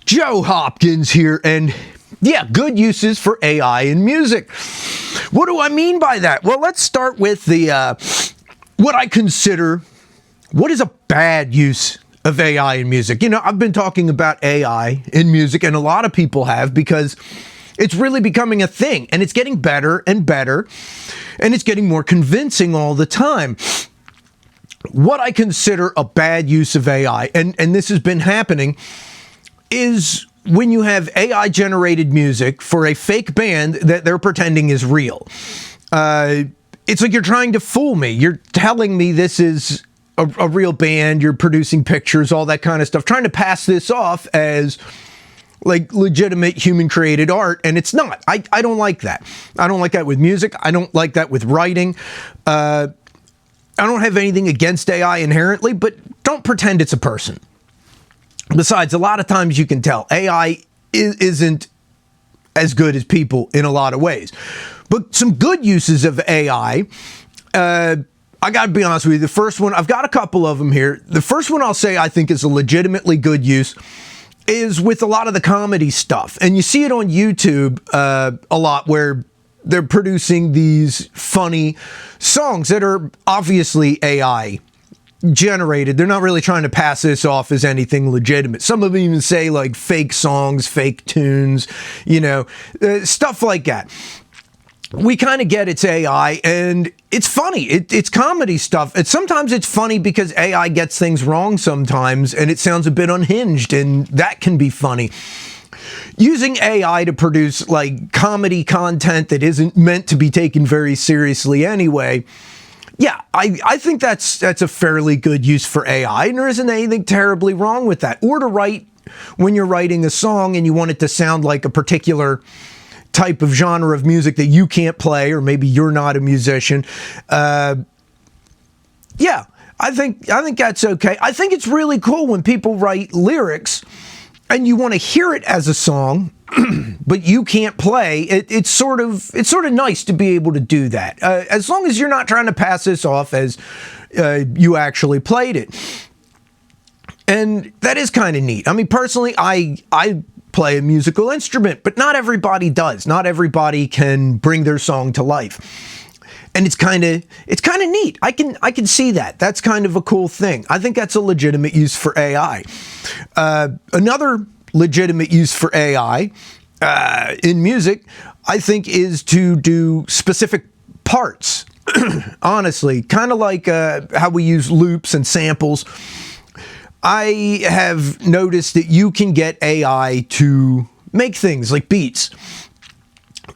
Joe Hopkins here, and yeah, good uses for AI in music. What do I mean by that? Well, let's start with what I consider what is a bad use of AI in music. You know, I've been talking about AI in music, and a lot of people have, because it's really becoming a thing, and it's getting better and better, and it's getting more convincing all the time. What I consider a bad use of AI, and this has been happening, is when you have AI-generated music for a fake band that they're pretending is real. It's like you're trying to fool me. You're telling me this is a real band, you're producing pictures, all that kind of stuff, trying to pass this off as like legitimate human-created art, and it's not. I don't like that. I don't like that with music. I don't like that with writing. I don't have anything against AI inherently, but don't pretend it's a person. Besides, a lot of times you can tell AI isn't as good as people in a lot of ways. But some good uses of AI, I got to be honest with you, the first one, I've got a couple of them here. The first one I'll say I think is a legitimately good use is with a lot of the comedy stuff. And you see it on YouTube a lot, where they're producing these funny songs that are obviously AI generated. They're not really trying to pass this off as anything legitimate. Some of them even say like fake songs, fake tunes, you know, stuff like that. We kind of get it's AI, and it's funny. It's comedy stuff. And sometimes it's funny because AI gets things wrong sometimes, and it sounds a bit unhinged, and that can be funny. Using AI to produce like comedy content that isn't meant to be taken very seriously anyway, yeah, I think that's a fairly good use for AI, and there isn't anything terribly wrong with that. Or to write, when you're writing a song and you want it to sound like a particular type of genre of music that you can't play, or maybe you're not a musician. Yeah, I think that's okay. I think it's really cool when people write lyrics and you want to hear it as a song, but you can't play. It's sort of nice to be able to do that, as long as you're not trying to pass this off as you actually played it. And that is kind of neat. I mean, personally, I play a musical instrument, but not everybody does. Not everybody can bring their song to life. And it's kind of neat. I can see that. That's kind of a cool thing. I think that's a legitimate use for AI. Another legitimate use for AI in music, I think, is to do specific parts. Honestly, kind of like how we use loops and samples. I have noticed that you can get AI to make things like beats.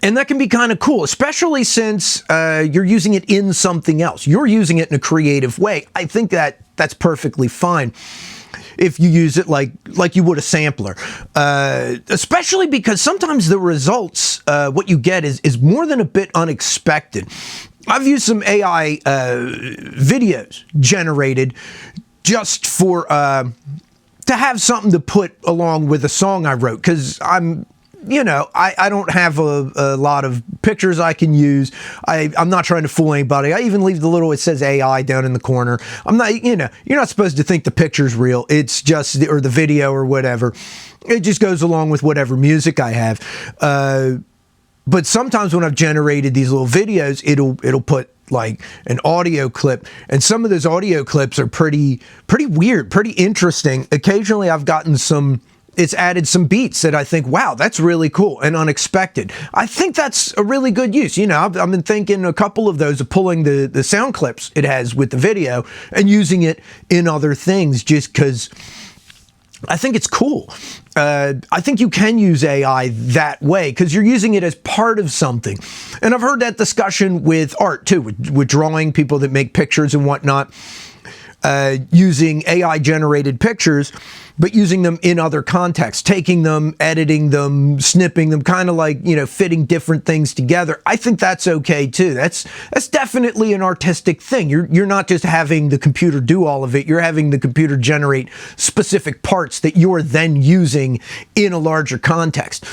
And that can be kind of cool, especially since you're using it in something else. You're using it in a creative way. I think that's perfectly fine if you use it like you would a sampler. Especially because sometimes the results, what you get is more than a bit unexpected. I've used some AI videos generated just for to have something to put along with a song I wrote, because I don't have a lot of pictures I can use. I'm not trying to fool anybody. I even leave the little, it says AI down in the corner. I'm not, you're not supposed to think the picture's real. It's just, or the video or whatever. It just goes along with whatever music I have. But sometimes when I've generated these little videos, it'll put like an audio clip, and some of those audio clips are pretty weird, pretty interesting. Occasionally I've gotten it's added some beats that I think, wow, that's really cool and unexpected. I think that's a really good use. I've been thinking a couple of those, of pulling the sound clips it has with the video and using it in other things, just because I think it's cool. I think you can use AI that way because you're using it as part of something. And I've heard that discussion with art too, with drawing, people that make pictures and whatnot, using AI generated pictures, but using them in other contexts, taking them, editing them, snipping them, kind of like, fitting different things together. I think that's okay too. That's definitely an artistic thing. You're not just having the computer do all of it. You're having the computer generate specific parts that you're then using in a larger context.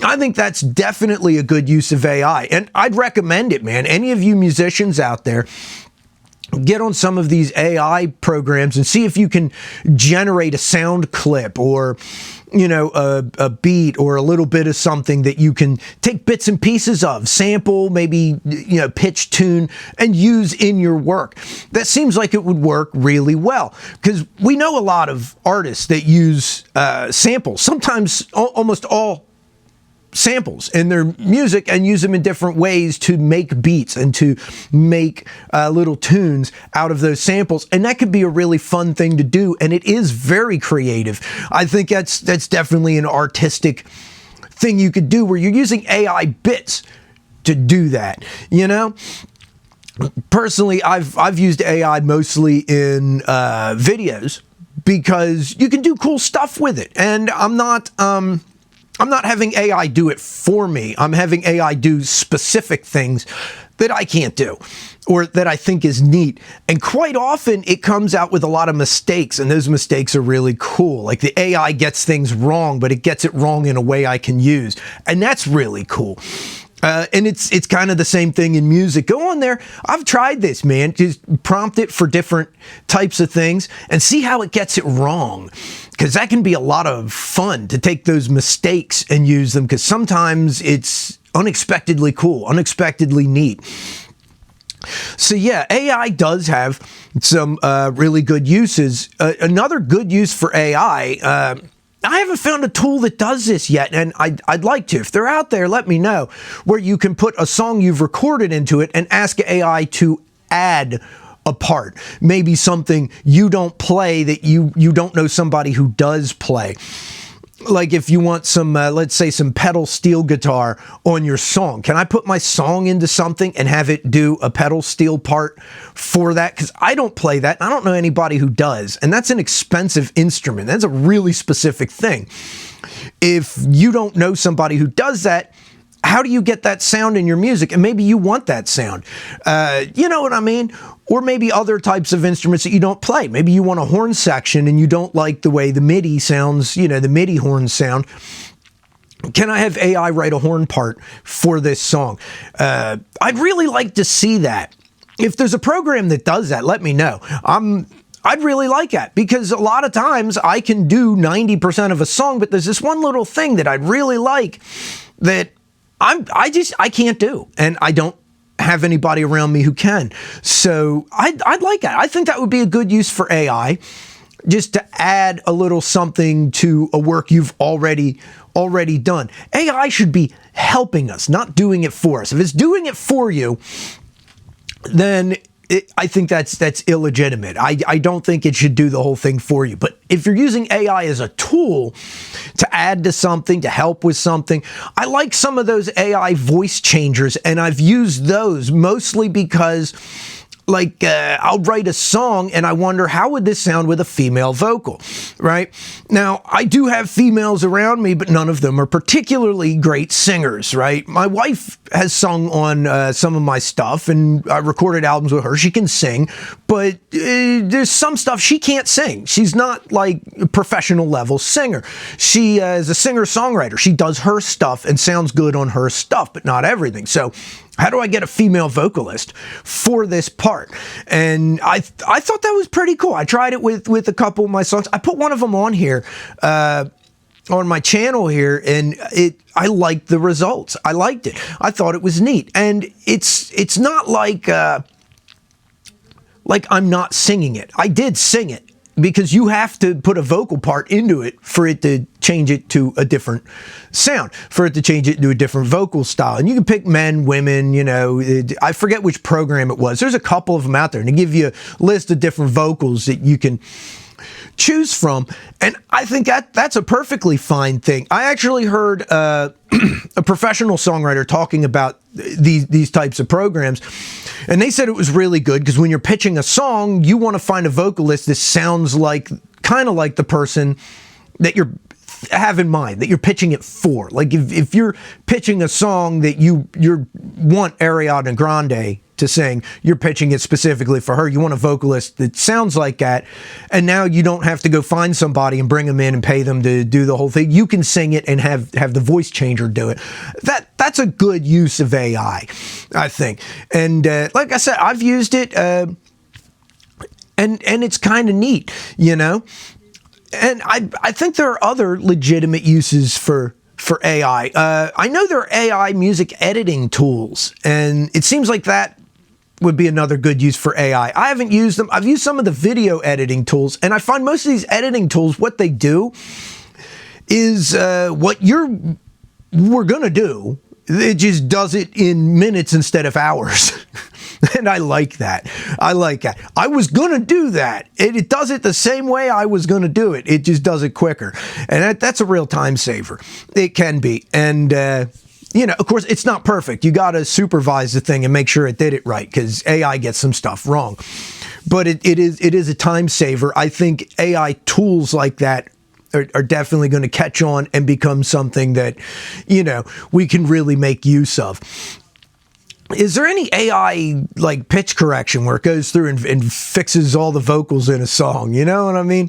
I think that's definitely a good use of AI, and I'd recommend it, man. Any of you musicians out there, get on some of these AI programs and see if you can generate a sound clip or a beat or a little bit of something that you can take bits and pieces of, sample, maybe, pitch, tune, and use in your work. That seems like it would work really well, because we know a lot of artists that use samples, sometimes almost all samples in their music, and use them in different ways to make beats and to make little tunes out of those samples. And that could be a really fun thing to do, and it is very creative. I think that's definitely an artistic thing you could do, where you're using AI bits to do that. Personally, I've used AI mostly in videos, because you can do cool stuff with it, and I'm not having AI do it for me. I'm having AI do specific things that I can't do, or that I think is neat. And quite often it comes out with a lot of mistakes, and those mistakes are really cool. Like, the AI gets things wrong, but it gets it wrong in a way I can use. And that's really cool. And it's kind of the same thing in music. Go on there. I've tried this, man. Just prompt it for different types of things and see how it gets it wrong. Because that can be a lot of fun to take those mistakes and use them, because sometimes it's unexpectedly cool, unexpectedly neat. So yeah, AI does have some really good uses. Another good use for AI, I haven't found a tool that does this yet, and I'd like to. If they're out there, let me know, where you can put a song you've recorded into it and ask AI to add a part. Maybe something you don't play that you don't know somebody who does play. Like, if you want some, let's say, some pedal steel guitar on your song, can I put my song into something and have it do a pedal steel part for that? Because I don't play that. I don't know anybody who does. And that's an expensive instrument. That's a really specific thing. If you don't know somebody who does that, how do you get that sound in your music? And maybe you want that sound. You know what I mean? Or maybe other types of instruments that you don't play. Maybe you want a horn section and you don't like the way the MIDI sounds, the MIDI horns sound. Can I have AI write a horn part for this song? I'd really like to see that. If there's a program that does that, let me know. I'd really like that, because a lot of times I can do 90% of a song, but there's this one little thing that I'd really like that I can't do, and I don't have anybody around me who can. So I'd like that. I think that would be a good use for AI, just to add a little something to a work you've already done. AI should be helping us, not doing it for us. If it's doing it for you, then I think that's illegitimate. I don't think it should do the whole thing for you. But if you're using AI as a tool to add to something, to help with something, I like some of those AI voice changers, and I've used those mostly because, like, I'll write a song and I wonder, how would this sound with a female vocal, right? Now, I do have females around me, but none of them are particularly great singers, right? My wife has sung on some of my stuff, and I recorded albums with her. She can sing, but there's some stuff she can't sing. She's not like a professional level singer. She is a singer-songwriter. She does her stuff and sounds good on her stuff, but not everything. So how do I get a female vocalist for this part? And I thought that was pretty cool. I tried it with a couple of my songs. I put one of them on here, on my channel here, and I liked the results. I liked it. I thought it was neat. And it's not like I'm not singing it. I did sing it, because you have to put a vocal part into it for it to change it to a different sound, for it to change it to a different vocal style. And you can pick men, women, I forget which program it was. There's a couple of them out there, and they give you a list of different vocals that you can choose from. And I think that's a perfectly fine thing. I actually heard a professional songwriter talking about these types of programs, and they said it was really good, because when you're pitching a song, you want to find a vocalist that sounds kind of like the person that you have in mind, that you're pitching it for. Like, if you're pitching a song that you want Ariana Grande to sing, you're pitching it specifically for her. You want a vocalist that sounds like that, and now you don't have to go find somebody and bring them in and pay them to do the whole thing. You can sing it and have the voice changer do it. That's a good use of AI, I think. And like I said, I've used it, and it's kind of neat, And I think there are other legitimate uses for AI. I know there are AI music editing tools, and it seems like that would be another good use for AI. I haven't used them. I've used some of the video editing tools, and I find most of these editing tools, what they do is what we're going to do. It just does it in minutes instead of hours. And I like that. I like that. I was going to do that. It does it the same way I was going to do it. It just does it quicker. And that's a real time saver. It can be. And, of course, it's not perfect. You got to supervise the thing and make sure it did it right, because AI gets some stuff wrong. But it is a time saver. I think AI tools like that are definitely going to catch on and become something that, we can really make use of. Is there any AI like pitch correction where it goes through and fixes all the vocals in a song? You know what I mean?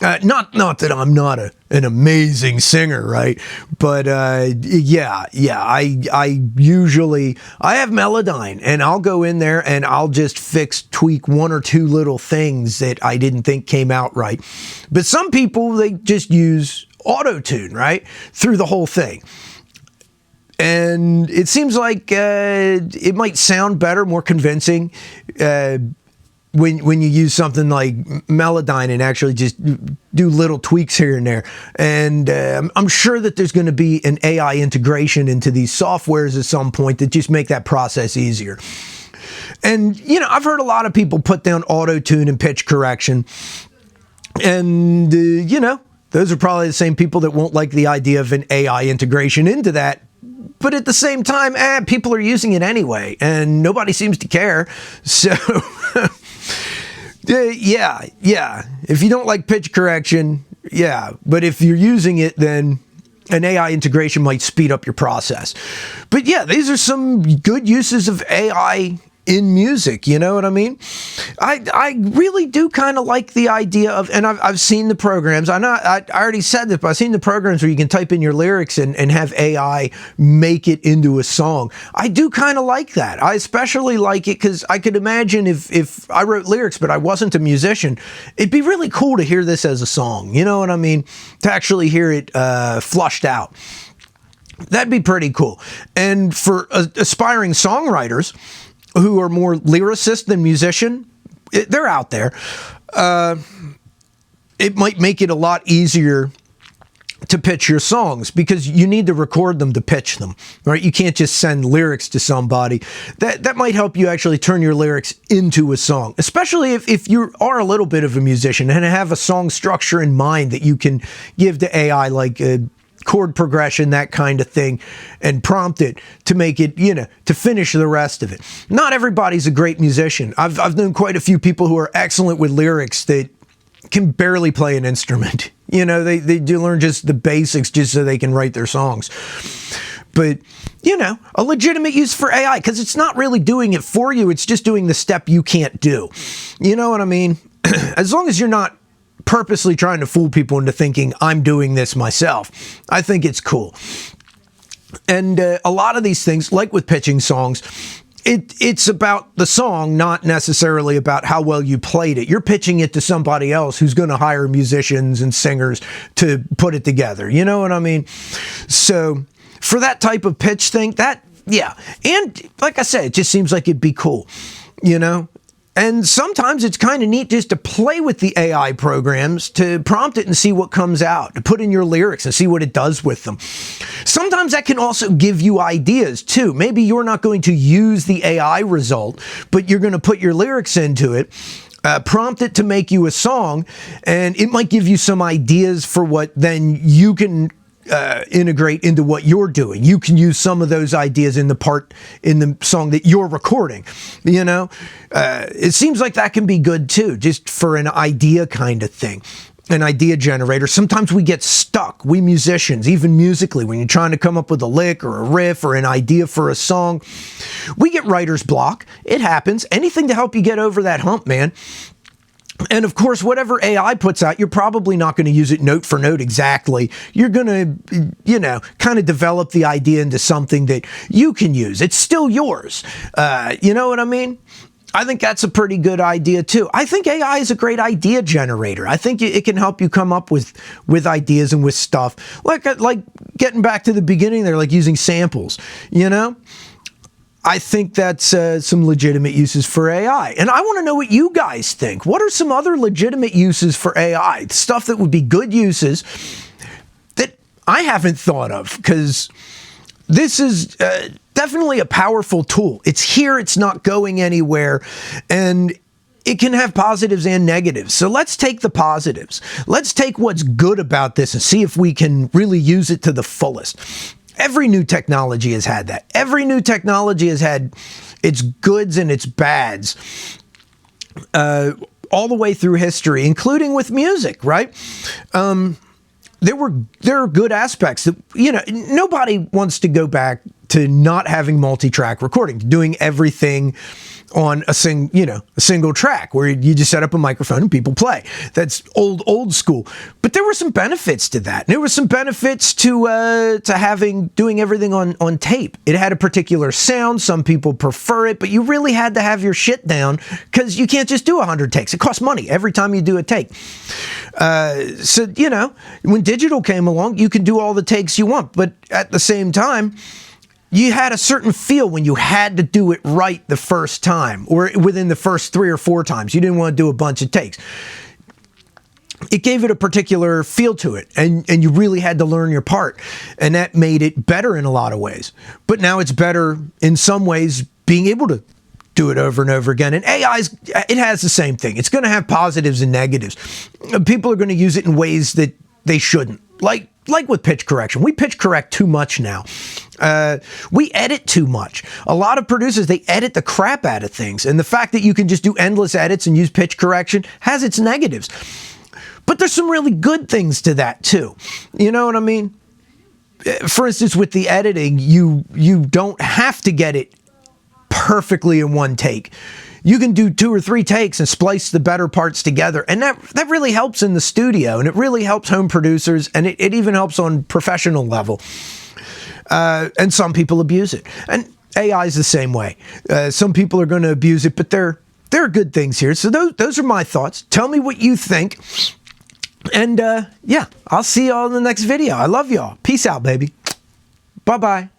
Not that I'm not an amazing singer, right? But yeah. I usually have Melodyne, and I'll go in there and I'll just tweak one or two little things that I didn't think came out right. But some people, they just use auto-tune, right, through the whole thing. And it seems like it might sound better, more convincing when you use something like Melodyne and actually just do little tweaks here and there. And I'm sure that there's going to be an AI integration into these softwares at some point that just make that process easier. And, I've heard a lot of people put down auto-tune and pitch correction. And, those are probably the same people that won't like the idea of an AI integration into that. But at the same time, people are using it anyway, and nobody seems to care. So, yeah. If you don't like pitch correction, yeah. But if you're using it, then an AI integration might speed up your process. But yeah, these are some good uses of AI in music, you know what I mean? I really do kind of like the idea of, and I've seen the programs. I already said this, but I've seen the programs where you can type in your lyrics and have AI make it into a song. I do kind of like that. I especially like it because I could imagine if I wrote lyrics, but I wasn't a musician, it'd be really cool to hear this as a song. You know what I mean? To actually hear it flushed out. That'd be pretty cool. And for aspiring songwriters who are more lyricist than musician, they're out there. It might make it a lot easier to pitch your songs because you need to record them to pitch them, right? You can't just send lyrics to somebody. That might help you actually turn your lyrics into a song, especially if you are a little bit of a musician and have a song structure in mind that you can give to AI, like chord progression, that kind of thing, and prompt it to make it, to finish the rest of it. Not everybody's a great musician. I've known quite a few people who are excellent with lyrics that can barely play an instrument. They do learn just the basics just so they can write their songs. But, a legitimate use for AI, because it's not really doing it for you. It's just doing the step you can't do. You know what I mean? As long as you're not purposely trying to fool people into thinking I'm doing this myself, I think it's cool. And a lot of these things, like with pitching songs, it's about the song, not necessarily about how well you played it. You're pitching it to somebody else who's going to hire musicians and singers to put it together. You know what I mean? So for that type of pitch thing, yeah. And like I said, it just seems like it'd be cool, And sometimes it's kind of neat just to play with the AI programs, to prompt it and see what comes out, to put in your lyrics and see what it does with them. Sometimes that can also give you ideas too. Maybe you're not going to use the AI result, but you're going to put your lyrics into it, prompt it to make you a song, and it might give you some ideas for what then you can integrate into what you're doing. You can use some of those ideas in the song that you're recording. It seems like that can be good too, just for an idea kind of thing, an idea generator. Sometimes we get stuck, we musicians, even musically, when you're trying to come up with a lick or a riff or an idea for a song, we get writer's block. It happens. Anything to help you get over that hump, man. And of course, whatever AI puts out, you're probably not going to use it note for note exactly. You're going to, kind of develop the idea into something that you can use. It's still yours. You know what I mean? I think that's a pretty good idea too. I think AI is a great idea generator. I think it can help you come up with ideas and with stuff. Like getting back to the beginning there, like using samples, you know? I think that's some legitimate uses for AI. And I want to know what you guys think. What are some other legitimate uses for AI? Stuff that would be good uses that I haven't thought of, because this is definitely a powerful tool. It's here, it's not going anywhere, and it can have positives and negatives. So let's take the positives. Let's take what's good about this and see if we can really use it to the fullest. Every new technology has had that. Every new technology has had its goods and its bads all the way through history, including with music, right? There are good aspects that, you know, nobody wants to go back to not having multi-track recording, doing everything on a single track where you just set up a microphone and people play. That's old school. But there were some benefits to that. There were some benefits to doing everything on tape. It had a particular sound. Some people prefer it, but you really had to have your shit down, because you can't just do 100 takes. It costs money every time you do a take. So, you know, when digital came along, you could do all the takes you want, but at the same time, you had a certain feel when you had to do it right the first time, or within the first 3 or 4 times. You didn't want to do a bunch of takes. It gave it a particular feel to it, and you really had to learn your part, and that made it better in a lot of ways. But now it's better in some ways, being able to do it over and over again. And it has the same thing. It's going to have positives and negatives. People are going to use it in ways that they shouldn't. Like with pitch correction. We pitch correct too much now. We edit too much. A lot of producers, they edit the crap out of things. And the fact that you can just do endless edits and use pitch correction has its negatives. But there's some really good things to that too. You know what I mean? For instance, with the editing, you don't have to get it perfectly in one take. You can do 2 or 3 takes and splice the better parts together. And that really helps in the studio, and it really helps home producers, and it even helps on professional level. And some people abuse it. And AI is the same way. Some people are going to abuse it, but there are good things here. So those are my thoughts. Tell me what you think. And yeah, I'll see y'all in the next video. I love y'all. Peace out, baby. Bye-bye.